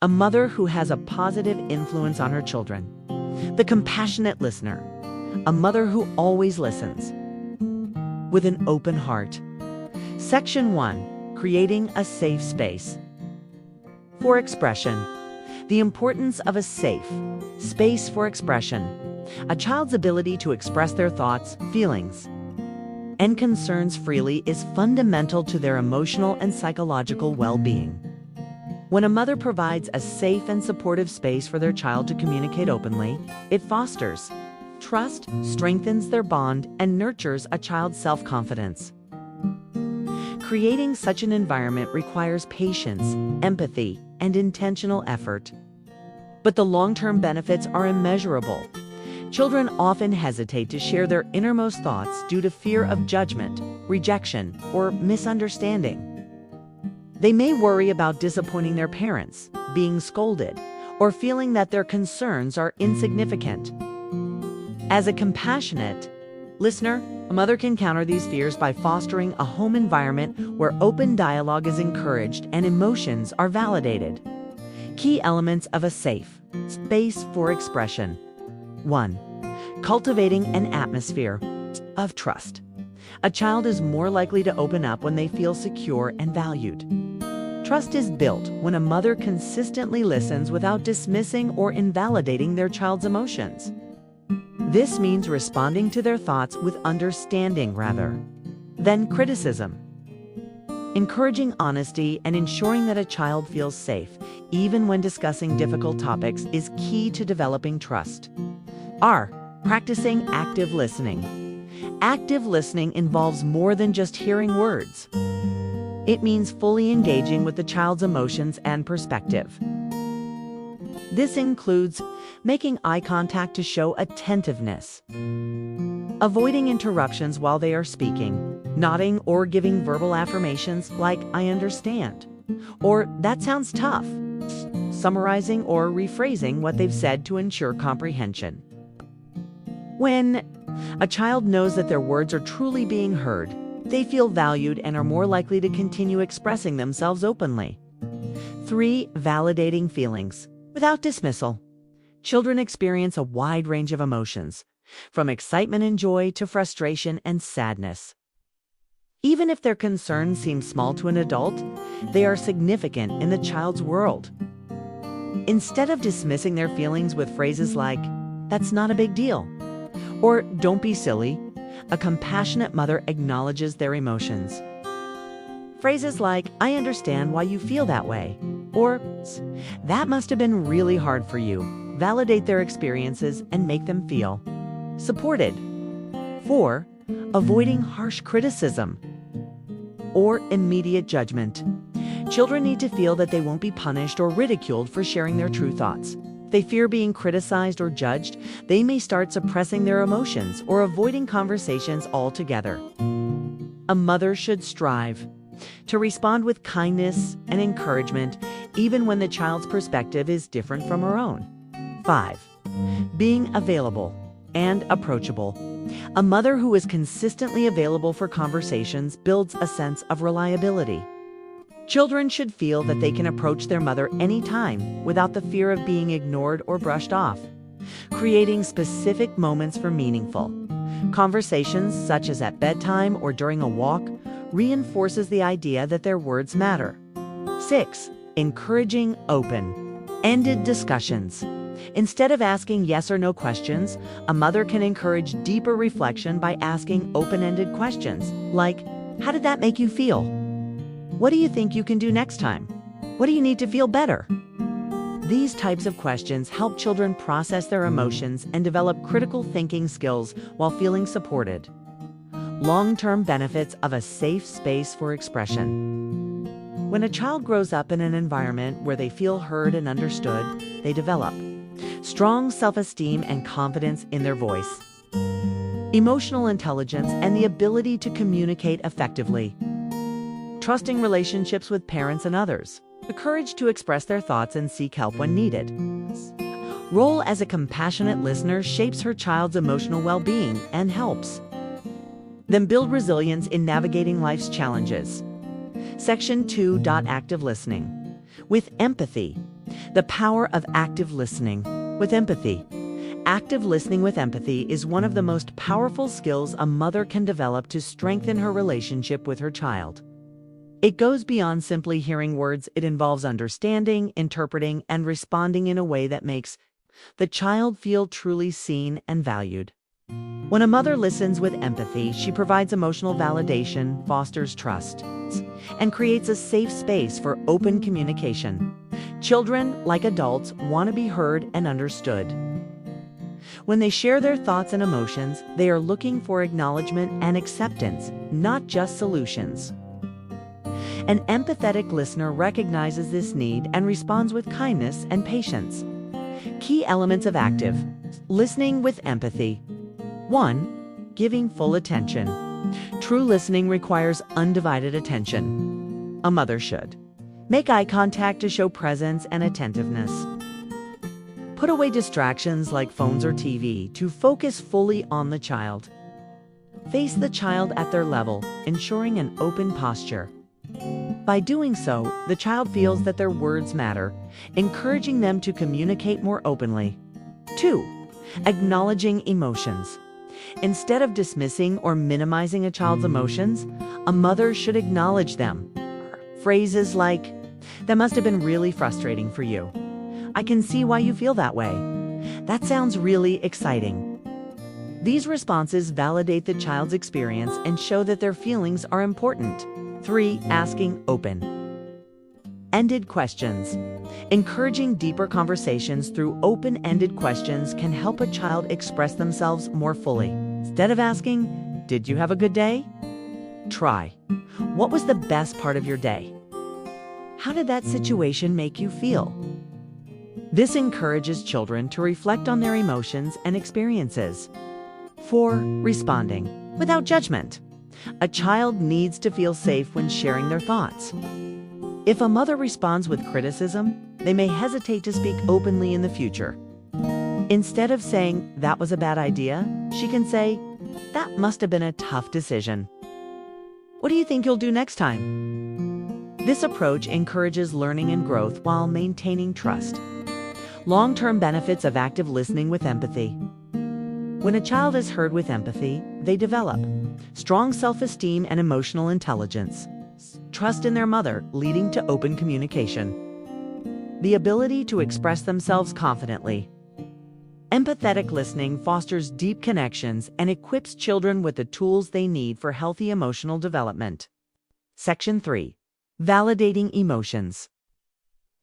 a mother who has a positive influence on her children. The compassionate listener, a mother who always listens with an open heart. Section 1. Creating a safe space. For expression. The importance of a safe space for expression. A child's ability to express their thoughts, feelings, and concerns freely is fundamental to their emotional and psychological well-being. When a mother provides a safe and supportive space for their child to communicate openly, it fosters trust, strengthens their bond, and nurtures a child's self-confidence. Creating such an environment requires patience, empathy, and intentional effort. But the long-term benefits are immeasurable. Children often hesitate to share their innermost thoughts due to fear of judgment, rejection, or misunderstanding. They may worry about disappointing their parents, being scolded, or feeling that their concerns are insignificant. As a compassionate listener, a mother can counter these fears by fostering a home environment where open dialogue is encouraged and emotions are validated. Key elements of a safe space for expression. 1. Cultivating an atmosphere of trust. A child is more likely to open up when they feel secure and valued. Trust is built when a mother consistently listens without dismissing or invalidating their child's emotions. This means responding to their thoughts with understanding rather than criticism. Encouraging honesty and ensuring that a child feels safe, even when discussing difficult topics, is key to developing trust. R. Practicing active listening. Active listening involves more than just hearing words. It means fully engaging with the child's emotions and perspective. This includes making eye contact to show attentiveness, avoiding interruptions while they are speaking, nodding or giving verbal affirmations like "I understand" or "that sounds tough," summarizing or rephrasing what they've said to ensure comprehension. When a child knows that their words are truly being heard, they feel valued and are more likely to continue expressing themselves openly. 3. Validating feelings without dismissal. Children experience a wide range of emotions, from excitement and joy to frustration and sadness. Even if their concerns seem small to an adult, they are significant in the child's world. Instead of dismissing their feelings with phrases like, "That's not a big deal," or "Don't be silly," a compassionate mother acknowledges their emotions. Phrases like, "I understand why you feel that way," or "That must have been really hard for you," validate their experiences and make them feel supported. 4. Avoiding harsh criticism or immediate judgment. Children need to feel that they won't be punished or ridiculed for sharing their true thoughts. If they fear being criticized or judged, they may start suppressing their emotions or avoiding conversations altogether. A mother should strive to respond with kindness and encouragement, even when the child's perspective is different from her own. 5. Being available and approachable. A mother who is consistently available for conversations builds a sense of reliability. Children should feel that they can approach their mother anytime without the fear of being ignored or brushed off. Creating specific moments for meaningful conversations, such as at bedtime or during a walk, reinforces the idea that their words matter. 6. Encouraging open-ended discussions. Instead of asking yes or no questions, a mother can encourage deeper reflection by asking open-ended questions like, "How did that make you feel? What do you think you can do next time? What do you need to feel better?" These types of questions help children process their emotions and develop critical thinking skills while feeling supported. Long-term benefits of a safe space for expression. When a child grows up in an environment where they feel heard and understood, they develop strong self-esteem and confidence in their voice, emotional intelligence, and the ability to communicate effectively. Trusting relationships with parents and others, the courage to express their thoughts and seek help when needed. Role as a compassionate listener shapes her child's emotional well-being and helps them build resilience in navigating life's challenges. Section 2. Active listening. With empathy. The power of active listening with empathy. Active listening with empathy is one of the most powerful skills a mother can develop to strengthen her relationship with her child. It goes beyond simply hearing words. It involves understanding, interpreting, and responding in a way that makes the child feel truly seen and valued. When a mother listens with empathy, she provides emotional validation, fosters trust, and creates a safe space for open communication. Children, like adults, want to be heard and understood. When they share their thoughts and emotions, they are looking for acknowledgement and acceptance, not just solutions. An empathetic listener recognizes this need and responds with kindness and patience. Key elements of active listening with empathy. 1. Giving full attention. True listening requires undivided attention. A mother should make eye contact to show presence and attentiveness. Put away distractions like phones or TV to focus fully on the child. Face the child at their level, ensuring an open posture. By doing so, the child feels that their words matter, encouraging them to communicate more openly. 2. Acknowledging emotions. Instead of dismissing or minimizing a child's emotions, a mother should acknowledge them. Phrases like, "That must have been really frustrating for you. I can see why you feel that way. That sounds really exciting." These responses validate the child's experience and show that their feelings are important. 3. Asking open-ended questions. Encouraging deeper conversations through open-ended questions can help a child express themselves more fully. Instead of asking, "Did you have a good day?" try, "What was the best part of your day? How did that situation make you feel?" This encourages children to reflect on their emotions and experiences. 4. Responding without judgment. A child needs to feel safe when sharing their thoughts. If a mother responds with criticism, they may hesitate to speak openly in the future. Instead of saying, "That was a bad idea," she can say, "That must have been a tough decision. What do you think you'll do next time?" This approach encourages learning and growth while maintaining trust. Long-term benefits of active listening with empathy. When a child is heard with empathy, they develop strong self-esteem and emotional intelligence, trust in their mother, leading to open communication, the ability to express themselves confidently. Empathetic listening fosters deep connections and equips children with the tools they need for healthy emotional development. Section 3. Validating emotions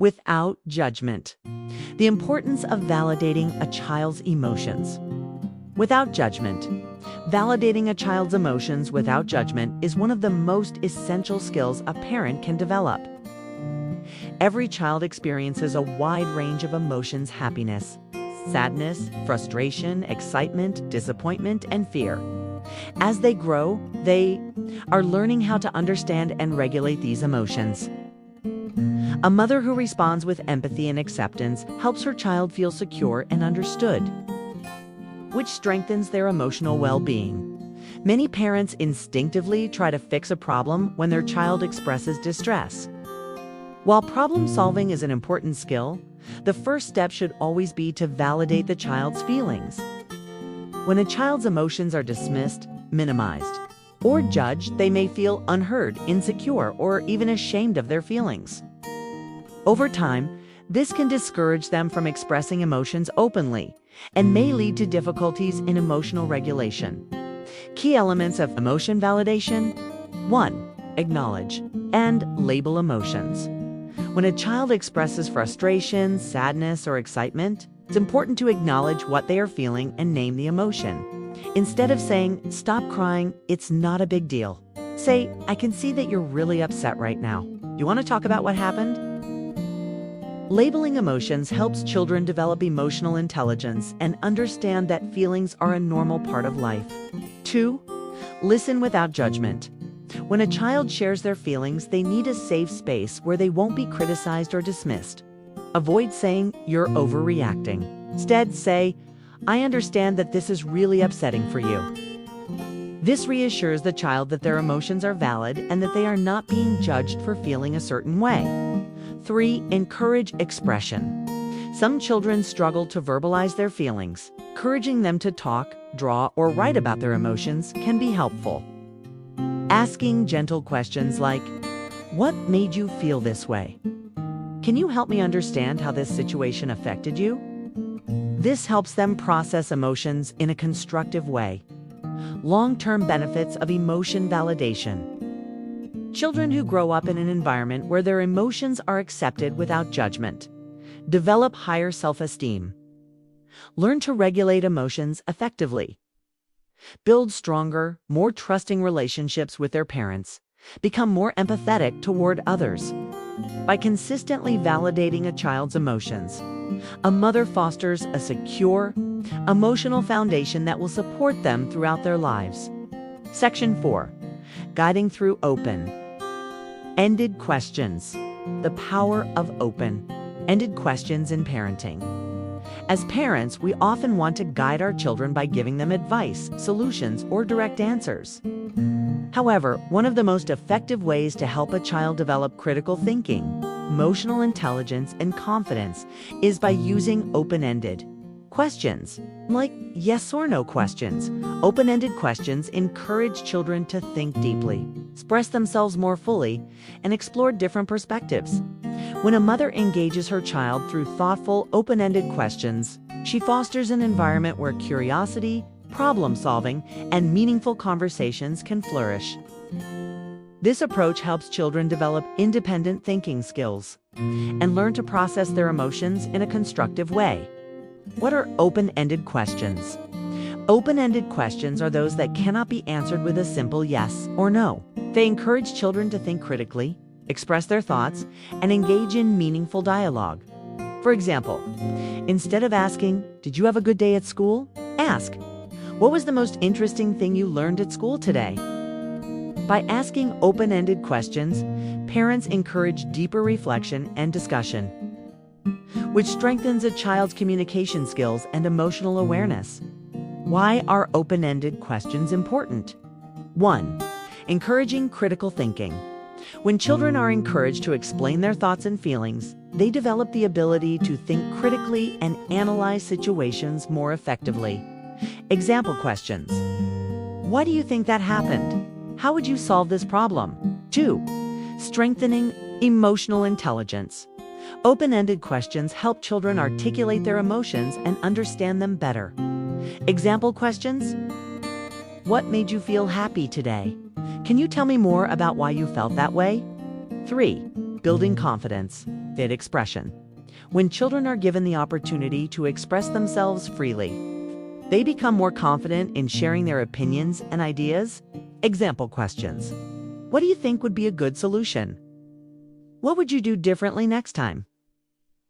without judgment. The importance of validating a child's emotions without judgment. Validating a child's emotions without judgment is one of the most essential skills a parent can develop. Every child experiences a wide range of emotions: happiness, sadness, frustration, excitement, disappointment, and fear. As they grow, they are learning how to understand and regulate these emotions. A mother who responds with empathy and acceptance helps her child feel secure and understood, which strengthens their emotional well-being. Many parents instinctively try to fix a problem when their child expresses distress. While problem-solving is an important skill, the first step should always be to validate the child's feelings. When a child's emotions are dismissed, minimized, or judged, they may feel unheard, insecure, or even ashamed of their feelings. Over time, this can discourage them from expressing emotions openly and may lead to difficulties in emotional regulation. Key elements of emotion validation. 1. Acknowledge and label emotions. When a child expresses frustration, sadness, or excitement, it's important to acknowledge what they are feeling and name the emotion. Instead of saying, "Stop crying, it's not a big deal," say, "I can see that you're really upset right now. You want to talk about what happened?" Labeling emotions helps children develop emotional intelligence and understand that feelings are a normal part of life. 2. Listen without judgment. When a child shares their feelings, they need a safe space where they won't be criticized or dismissed. Avoid saying, "You're overreacting." Instead, say, "I understand that this is really upsetting for you." This reassures the child that their emotions are valid and that they are not being judged for feeling a certain way. 3. Encourage expression. Some children struggle to verbalize their feelings. Encouraging them to talk, draw, or write about their emotions can be helpful. Asking gentle questions like, "What made you feel this way? Can you help me understand how this situation affected you?" This helps them process emotions in a constructive way. Long-term benefits of emotion validation. Children who grow up in an environment where their emotions are accepted without judgment develop higher self-esteem, learn to regulate emotions effectively, build stronger, more trusting relationships with their parents, become more empathetic toward others. By consistently validating a child's emotions, a mother fosters a secure, emotional foundation that will support them throughout their lives. Section 4. Guiding through open-ended questions. The power of open-ended questions in parenting. As parents, we often want to guide our children by giving them advice, solutions, or direct answers. However, one of the most effective ways to help a child develop critical thinking, emotional intelligence, and confidence is by using open-ended questions, like yes or no questions. Open-ended questions encourage children to think deeply, express themselves more fully, and explore different perspectives. When a mother engages her child through thoughtful, open-ended questions, she fosters an environment where curiosity, problem-solving, and meaningful conversations can flourish. This approach helps children develop independent thinking skills and learn to process their emotions in a constructive way. What are open-ended questions? Open-ended questions are those that cannot be answered with a simple yes or no. They encourage children to think critically, express their thoughts, and engage in meaningful dialogue. For example, instead of asking, "Did you have a good day at school?" ask, "What was the most interesting thing you learned at school today?" By asking open-ended questions, parents encourage deeper reflection and discussion, which strengthens a child's communication skills and emotional awareness. Why are open-ended questions important? 1. Encouraging critical thinking. When children are encouraged to explain their thoughts and feelings, they develop the ability to think critically and analyze situations more effectively. Example questions. Why do you think that happened? How would you solve this problem? 2. Strengthening emotional intelligence. Open-ended questions help children articulate their emotions and understand them better. Example questions. What made you feel happy today? Can you tell me more about why you felt that way? 3. Building confidence. Fit expression. When children are given the opportunity to express themselves freely, they become more confident in sharing their opinions and ideas. Example questions. What do you think would be a good solution? What would you do differently next time?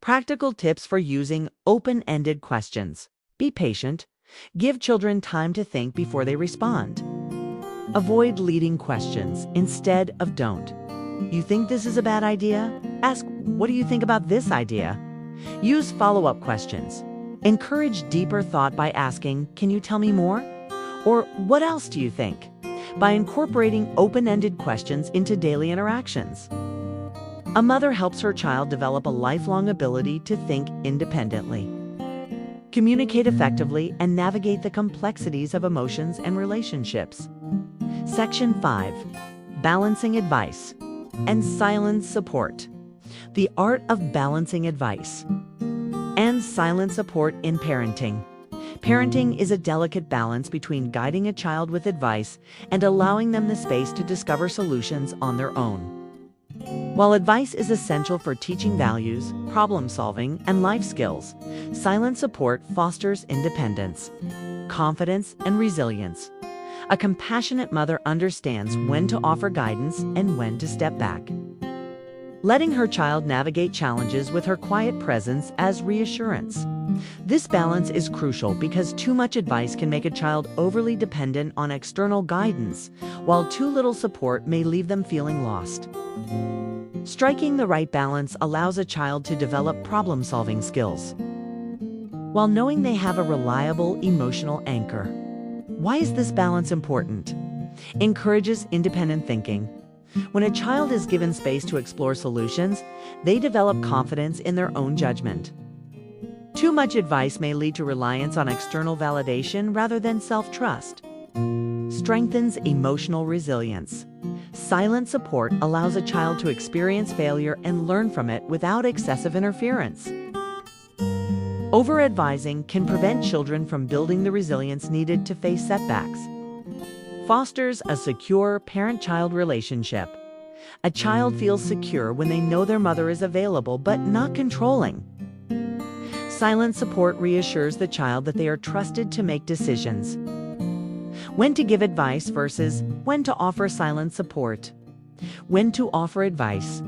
Practical tips for using open-ended questions. Be patient. Give children time to think before they respond. Avoid leading questions instead of "don't." You think this is a bad idea? Ask, "What do you think about this idea?" Use follow-up questions. Encourage deeper thought by asking, "Can you tell me more?" Or, "What else do you think?" By incorporating open-ended questions into daily interactions, a mother helps her child develop a lifelong ability to think independently, communicate effectively, and navigate the complexities of emotions and relationships. Section 5. Balancing advice and silent support. The art of balancing advice and silent support in parenting. Parenting is a delicate balance between guiding a child with advice and allowing them the space to discover solutions on their own. While advice is essential for teaching values, problem-solving, and life skills, silent support fosters independence, confidence, and resilience. A compassionate mother understands when to offer guidance and when to step back, letting her child navigate challenges with her quiet presence as reassurance. This balance is crucial because too much advice can make a child overly dependent on external guidance, while too little support may leave them feeling lost. Striking the right balance allows a child to develop problem-solving skills, while knowing they have a reliable emotional anchor. Why is this balance important? Encourages independent thinking, When a child is given space to explore solutions, they develop confidence in their own judgment. Too much advice may lead to reliance on external validation rather than self-trust. Strengthens emotional resilience. Silent support allows a child to experience failure and learn from it without excessive interference. Over-advising can prevent children from building the resilience needed to face setbacks. Fosters a secure parent-child relationship. A child feels secure when they know their mother is available but not controlling. Silent support reassures the child that they are trusted to make decisions. When to give advice versus when to offer silent support. When to offer advice.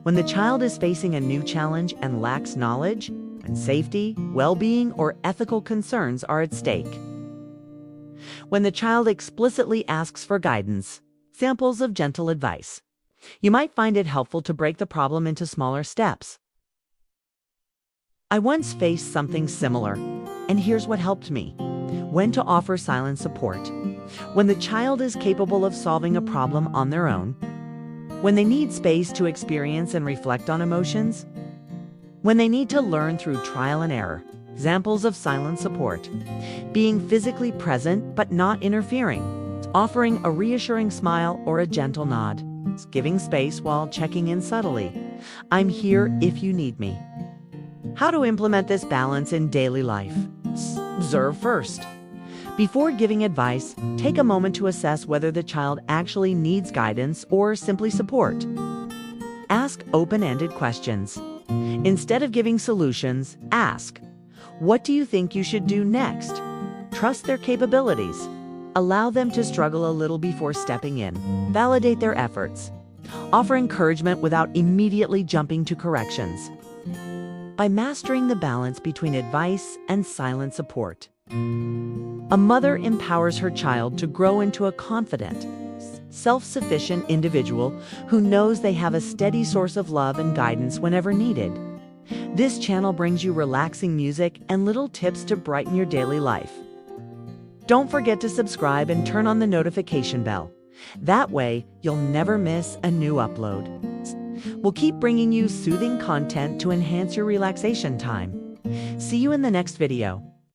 When the child is facing a new challenge and lacks knowledge, when safety, well-being, or ethical concerns are at stake. When the child explicitly asks for guidance. Samples of gentle advice. You might find it helpful to break the problem into smaller steps. I once faced something similar, and here's what helped me. When to offer silent support. When the child is capable of solving a problem on their own. When they need space to experience and reflect on emotions. When they need to learn through trial and error. Examples of silent support. Being physically present but not interfering. Offering a reassuring smile or a gentle nod. Giving space while checking in subtly. I'm here if you need me. How to implement this balance in daily life. Observe first. Before giving advice, take a moment to assess whether the child actually needs guidance or simply support. Ask open-ended questions. Instead of giving solutions, ask, what do you think you should do next? Trust their capabilities. Allow them to struggle a little before stepping in. Validate their efforts. Offer encouragement without immediately jumping to corrections. By mastering the balance between advice and silent support, a mother empowers her child to grow into a confident, self-sufficient individual who knows they have a steady source of love and guidance whenever needed. This channel brings you relaxing music and little tips to brighten your daily life. Don't forget to subscribe and turn on the notification bell. That way, you'll never miss a new upload. We'll keep bringing you soothing content to enhance your relaxation time. See you in the next video.